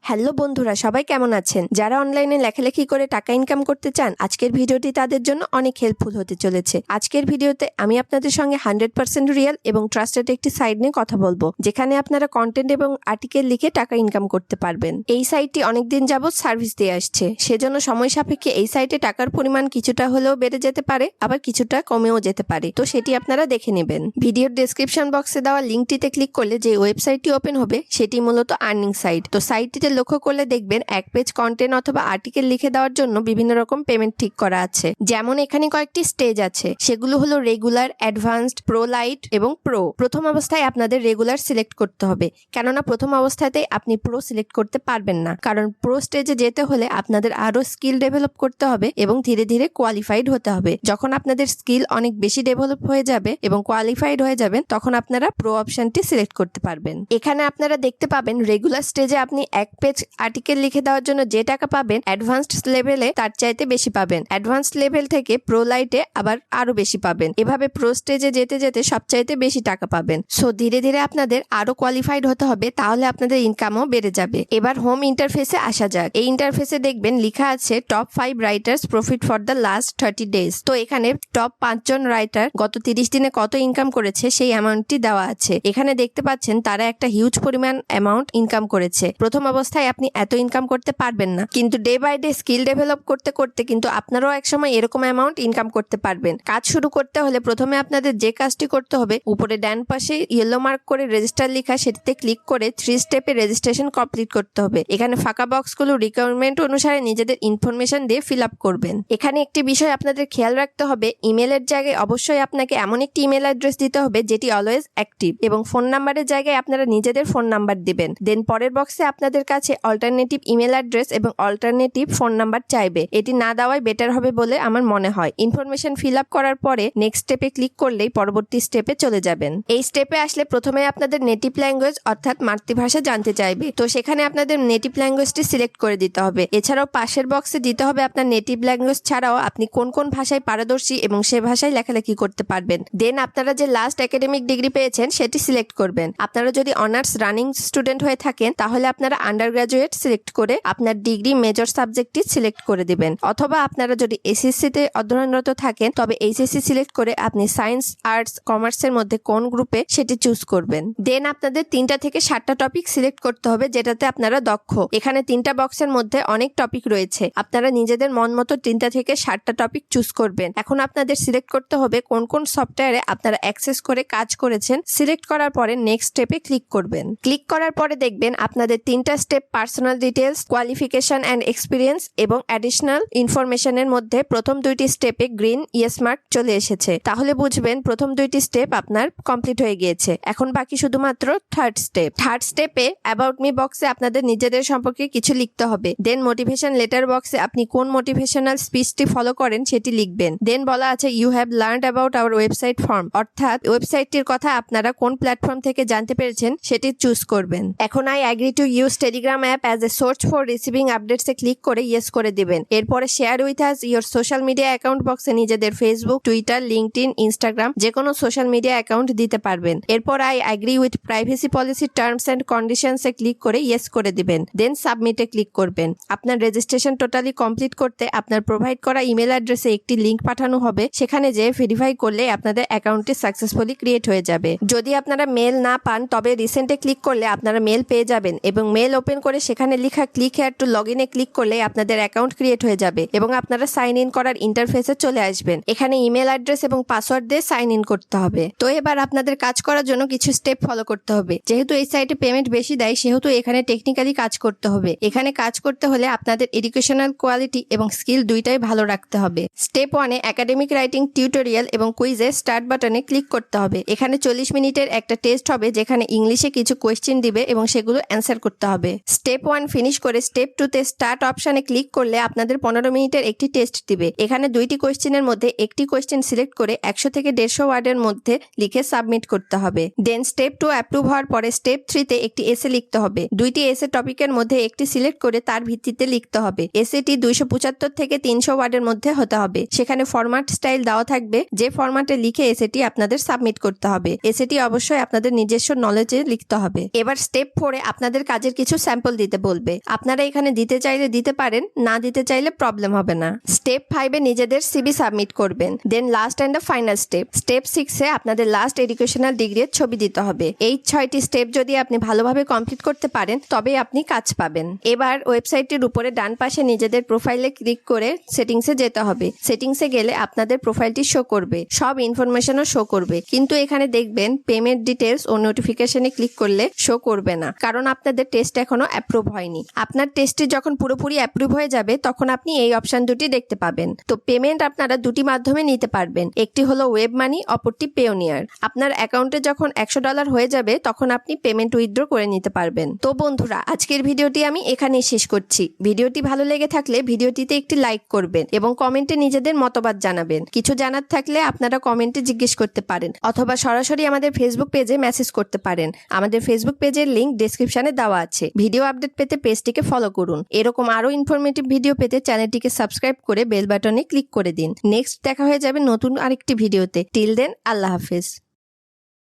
Hello বন্ধুরা, সবাই কেমন আছেন? যারা অনলাইনে লেখালেখি করে টাকা ইনকাম করতে চান, আজকের ভিডিওটি তাদের জন্য অনেক হেল্পফুল হতে চলেছে। আজকের ভিডিওতে আমি আপনাদের সঙ্গে 100% রিয়েল এবং ট্রাস্টেড একটি সাইট নিয়ে কথা বলবো, যেখানে আপনারা কন্টেন্ট এবং আর্টিকেল লিখে টাকা ইনকাম করতে পারবেন। এই সাইটটি অনেকদিন যাবত সার্ভিস দিয়ে আসছে, সেজন্য সময় সাপেক্ষে এই সাইটে টাকার পরিমাণ কিছুটা হলেও বেড়ে যেতে পারে, আবার কিছুটা কমেও যেতে পারে। তো সেটি আপনারা দেখে নেবেন। ভিডিওর ডেসক্রিপশন বক্সে দেওয়া লিঙ্কটিতে ক্লিক করলে যে ওয়েবসাইটটি ওপেন হবে সেটি মূলত আর্নিং সাইট। তো সাইটটিতে লক্ষ্য করলে দেখবেন এক পেজ কন্টেন্ট অথবা আর্টিকেল লিখে দেওয়ার জন্য বিভিন্ন রকম পেমেন্ট ঠিক করা আছে। যেমন এখানে কয়েকটি স্টেজ আছে, সেগুলো হলো রেগুলার, অ্যাডভান্সড, প্রো লাইট এবং প্রো। প্রথম অবস্থায় আপনাদের রেগুলার সিলেক্ট করতে হবে, কেননা প্রথম অবস্থাতেই আপনি প্রো সিলেক্ট করতে পারবেন না, কারণ প্রো স্টেজে যেতে হলে আপনাদের আরো স্কিল ডেভেলপ করতে হবে এবং ধীরে ধীরে কোয়ালিফাইড হতে হবে। যখন আপনাদের স্কিল অনেক বেশি ডেভেলপ হয়ে যাবে এবং কোয়ালিফাইড হয়ে যাবেন, তখন আপনারা প্রো অপশনটি সিলেক্ট করতে পারবেন। এখানে আপনারা দেখতে পাবেন রেগুলার স্টেজে আপনি এক পেজ আর্টিকেল লিখে দেওয়ার জন্য যে টাকা পাবেন, অ্যাডভান্সড লেভেলে তার চাইতে বেশি পাবেন। অ্যাডভান্সড লেভেল থেকে প্রো লাইটে আবার আরো বেশি পাবেন। এভাবে প্রো স্টেজে যেতে যেতে সবচাইতে বেশি টাকা পাবেন। সো ধীরে ধীরে আপনাদের আরো কোয়ালিফাইড হতে হবে, তাহলে আপনাদের ইনকামও বেড়ে যাবে। এবার হোম ইন্টারফেসে আসা যাক। এই ইন্টারফেসে দেখবেন লেখা আছে top 5 writers profit for the last 30 days. তো এখানে টপ 5 জন রাইটার গত 30 দিনে কত ইনকাম করেছে সেই অ্যামাউন্টটি দেওয়া আছে। এখানে দেখতে পাচ্ছেন তারা একটা হিউজ পরিমাণ অ্যামাউন্ট ইনকাম করেছে। প্রথম অবস্থায় আপনি এত ইনকাম করতে পারবেন না, কিন্তু day by day skill develop করতে করতে কিন্তু আপনারাও একসময় এরকম অ্যামাউন্ট ইনকাম করতে পারবেন। কাজ শুরু করতে হলে প্রথমে আপনাদের যে কাজটি করতে হবে, উপরে ডান পাশে ইয়েলো মার্ক করে রেজিস্টার লেখা, সেটিতে ক্লিক করে 3 স্টেপে রেজিস্ট্রেশন কমপ্লিট করতে হবে। এখানে ফাঁকা বক্সগুলো রিকোয়ারমেন্ট অনুসারে নিজেদের ইনফরমেশন দিয়ে ফিল আপ করবেন। এখানে একটি বিষয় আপনাদের খেয়াল রাখতে হবে, ইমেলের জায়গায় অবশ্যই আপনাকে এমন একটি ইমেল অ্যাড্রেস দিতে হবে যেটি অলওয়েজ অ্যাক্টিভ, এবং ফোন নাম্বারের জায়গায় আপনারা নিজেদের ফোন নাম্বার দিবেন। দেন পরের বক্সে আপনাদের কাছে অল্টারনেটিভ ইমেল অ্যাড্রেস এবং অল্টারনেটিভ ফোন নাম্বার চাইবে। এটি না দেওয়াই বেটার হবে বলে আমার মনে হয়। ইনফরমেশন ফিল আপ করার পরে নেক্সট স্টেপে ক্লিক করলেই পরবর্তী স্টেপে চলে যাবেন। এই স্টেপে আসলে প্রথমে আপনাদের নেটিভ ল্যাঙ্গুয়েজ অর্থাৎ মাতৃভাষা জানতে চাইবে, তো সেখানে আপনাদের নেটিভ ল্যাঙ্গুয়েজটি সিলেক্ট করে দিতে হবে। এছাড়াও পাশের বক্সে দিতে হবে আপনার নেটিভ ল্যাঙ্গুয়েজ ছাড়াও আপনি কোন কোন ভাষায় পারদর্শী এবং সে ভাষায় লেখালেখি করতে পারবেন। দেন আপনারা যে লাস্ট একাডেমিক ডিগ্রি পেয়েছেন সেটি সিলেক্ট করবেন। আপনারা যদি অনার্স রানিং স্টুডেন্ট হয়ে থাকেন, তাহলে আপনারা আন্ডার গ্রাজুয়েট সিলেক্ট করে আপনার ডিগ্রি মেজর সাবজেক্টটি সিলেক্ট করে দিবেন। অথবা আপনারা যদি এসএসসি তে অধ্যয়নরত থাকেন, তবে এইচএসসি সিলেক্ট করে আপনি সায়েন্স, আর্টস, কমার্সের মধ্যে কোন গ্রুপে সেটি চুজ করবেন। দেন আপনাদের 3টা থেকে 7টা টপিক সিলেক্ট করতে হবে যেটাতে আপনারা দক্ষ। এখানে 3টা বক্সের মধ্যে অনেক টপিক রয়েছে, আপনারা নিজেদের মন মতো 3টা থেকে 7টা টপিক চুজ করবেন। এখন আপনাদের সিলেক্ট করতে হবে কোন কোন সফটওয়্যারে আপনারা অ্যাক্সেস করে কাজ করেছেন। সিলেক্ট করার পরে নেক্সট স্টেপে ক্লিক করবেন। ক্লিক করার পরে দেখবেন আপনাদের 3টা step personal details, qualification and experience এবং অ্যাডিশনাল ইনফরমেশনের মধ্যে প্রথম 2টি স্টেপে গ্রিন ইয়েস মার্ক চলে এসেছে। তাহলে বুঝবেন প্রথম 2টি স্টেপ আপনার কমপ্লিট হয়ে গিয়েছে। এখন বাকি শুধুমাত্র থার্ড স্টেপ। থার্ড স্টেপে অ্যাবাউট মি বক্সে আপনাদের নিজেদের সম্পর্কে কিছু লিখতে হবে। দেন মোটিভেশন লেটার বক্সে আপনি কোন মোটিভেশনাল স্পিচটি ফলো করেন সেটি লিখবেন। দেন বলা আছে you have learned about our website form, অর্থাৎ ওয়েবসাইটটির কথা আপনারা কোন প্ল্যাটফর্ম থেকে জানতে পেরেছেন সেটি চুজ করবেন। এখন I agree to use Telegram app as a source for receiving আপডেটসে ক্লিক করে ইয়েস করে দিবেন। এরপরে share with us your social media account বক্সে নিজেদের ফেসবুক, টুইটার, লিঙ্কডইন, ইনস্টাগ্রাম যে কোনো সোশ্যাল মিডিয়া অ্যাকাউন্ট দিতে পারবেন। এরপর I agree with privacy policy terms and কন্ডিশনসে ক্লিক করে ইয়েস করে দিবেন। দেন সাবমিটে ক্লিক করবেন। আপনার রেজিস্ট্রেশন টোটালি কমপ্লিট করতে আপনার প্রোভাইড করা ইমেল অ্যাড্রেসে একটি লিঙ্ক পাঠানো হবে, সেখানে যে ভেরিফাই করলে আপনাদের অ্যাকাউন্টটি সাকসেসফুলি ক্রিয়েট হয়ে যাবে। যদি আপনারা মেল না পান, তবে রিসেন্টে ক্লিক করলে আপনারা মেল পেয়ে যাবেন, এবং মেল ওপেন করে সেখানে লেখা ক্লিক হেয়ার টু লগ ইনে ক্লিক করলে আপনাদের অ্যাকাউন্ট ক্রিয়েট হয়ে যাবে এবং আপনারা সাইন ইন করার ইন্টারফেসে চলে আসবেন। এখানে ইমেল অ্যাড্রেস এবং পাসওয়ার্ড দিয়ে সাইন ইন করতে হবে। তো এবার আপনাদের কাজ করার জন্য কিছু স্টেপ ফলো করতে হবে। যেহেতু এই সাইটে পেমেন্ট বেশি দেয়, সেহেতু এখানে টেকনিক্যালি কাজ করতে হবে। এখানে কাজ করতে হলে আপনাদের এডুকেশনাল কোয়ালিটি এবং স্কিল দুইটাই ভালো রাখতে হবে। স্টেপ 1-এ একাডেমিক রাইটিং টিউটোরিয়াল এবং কুইজে স্টার্ট বাটনে ক্লিক করতে হবে। এখানে 40 মিনিটের একটা টেস্ট হবে, যেখানে ইংলিশে কিছু কোয়েশ্চেন দিবে এবং সেগুলো অ্যান্সার করতে হবে। স্টেপ 1 ফিনিশ করে স্টেপ 2-তে স্টার্ট অপশনে ক্লিক করলে আপনাদের 15 মিনিটের একটি টেস্ট দিবে। এখানে 2টি কোয়েশ্চেনের মধ্যে একটি কোয়েশ্চেন সিলেক্ট করে 100 থেকে 150 ওয়ার্ডের মধ্যে লিখে সাবমিট করতে হবে। দেন স্টেপ 2 অ্যাপ্রুভ হওয়ার পরে স্টেপ 3-তে একটি এসে লিখতে হবে। 2টি এসে টপিকের মধ্যে একটি সিলেক্ট করে তার ভিত্তিতে লিখতে হবে। এসেটি 275 থেকে 300 ওয়ার্ডের মধ্যে হতে হবে। সেখানে ফরম্যাট স্টাইল দেওয়া থাকবে, যে ফরম্যাটে লিখে এসেটি আপনাদের সাবমিট করতে হবে। এসেটি অবশ্যই আপনাদের নিজস্ব নলেজে লিখতে হবে। এবার স্টেপ 4-এ আপনাদের কাজের কিছু স্যাম্পল দিতে বলবে। আপনারা এখানে দিতে চাইলে দিতে পারেন, না দিতে চাইলে প্রবলেম হবে না। স্টেপ 5-এ নিজেদের সিভি সাবমিট করবেন। Then last and the final step 6-এ আপনাদের লাস্ট এডুকেশনাল ডিগ্রির ছবি দিতে হবে। এই 6টি স্টেপ যদি আপনি ভালোভাবে কমপ্লিট করতে পারেন তবেই আপনি কাজ পাবেন। এবার ওয়েবসাইটটির উপরে ডান পাশে নিজেদের প্রোফাইলে ক্লিক করে সেটিংসে যেতে হবে। সেটিংসে গেলে আপনাদের প্রোফাইলটি শো করবে, সব ইনফরমেশনও শো করবে, কিন্তু এখানে দেখবেন পেমেন্ট ডিটেলস ও নোটিফিকেশনে ক্লিক করলে শো করবে না, কারণ আপনাদের টেস্ট এখনো অ্যাপ্রুভ হয়নি। আপনার টেস্টটি যখন পুরোপুরি অ্যাপ্রুভ হয়ে যাবে তখন আপনি এই অপশন দুটি দেখতে পাবেন। তো পেমেন্ট আপনারা দুটি মাধ্যমে নিতে পারবেন, একটি হলো ওয়েব মানি, অপরটি পেওনিয়ার। আপনার অ্যাকাউন্টে যখন $100 হয়ে যাবে তখন আপনি পেমেন্ট উইথড্র করে নিতে পারবেন। তো বন্ধুরা, আজকের ভিডিওটি আমি এখানেই শেষ করছি। ভিডিওটি ভালো লেগে থাকলে ভিডিওটিতে একটি লাইক করবেন এবং কমেন্টে নিজেদের মতবাদ জানাবেন। কিছু জানার থাকলে আপনারা কমেন্টে জিজ্ঞেস করতে পারেন অথবা সরাসরি আমাদের ফেসবুক পেজে মেসেজ করতে পারেন। আমাদের ফেসবুক পেজের লিংক ডেসক্রিপশনে দেওয়া আছে। ভিডিও আপডেট পেতে পেজটিকে ফলো করুন। এরকম আরো ইনফরমেটিভ ভিডিও পেতে চ্যানেলটিকে সাবস্ক্রাইব করে বেল বাটনে ক্লিক করে দিন। নেক্সট দেখা হয়ে যাবে নতুন আরেকটি ভিডিওতে। টিল দেন, আল্লাহ হাফেজ।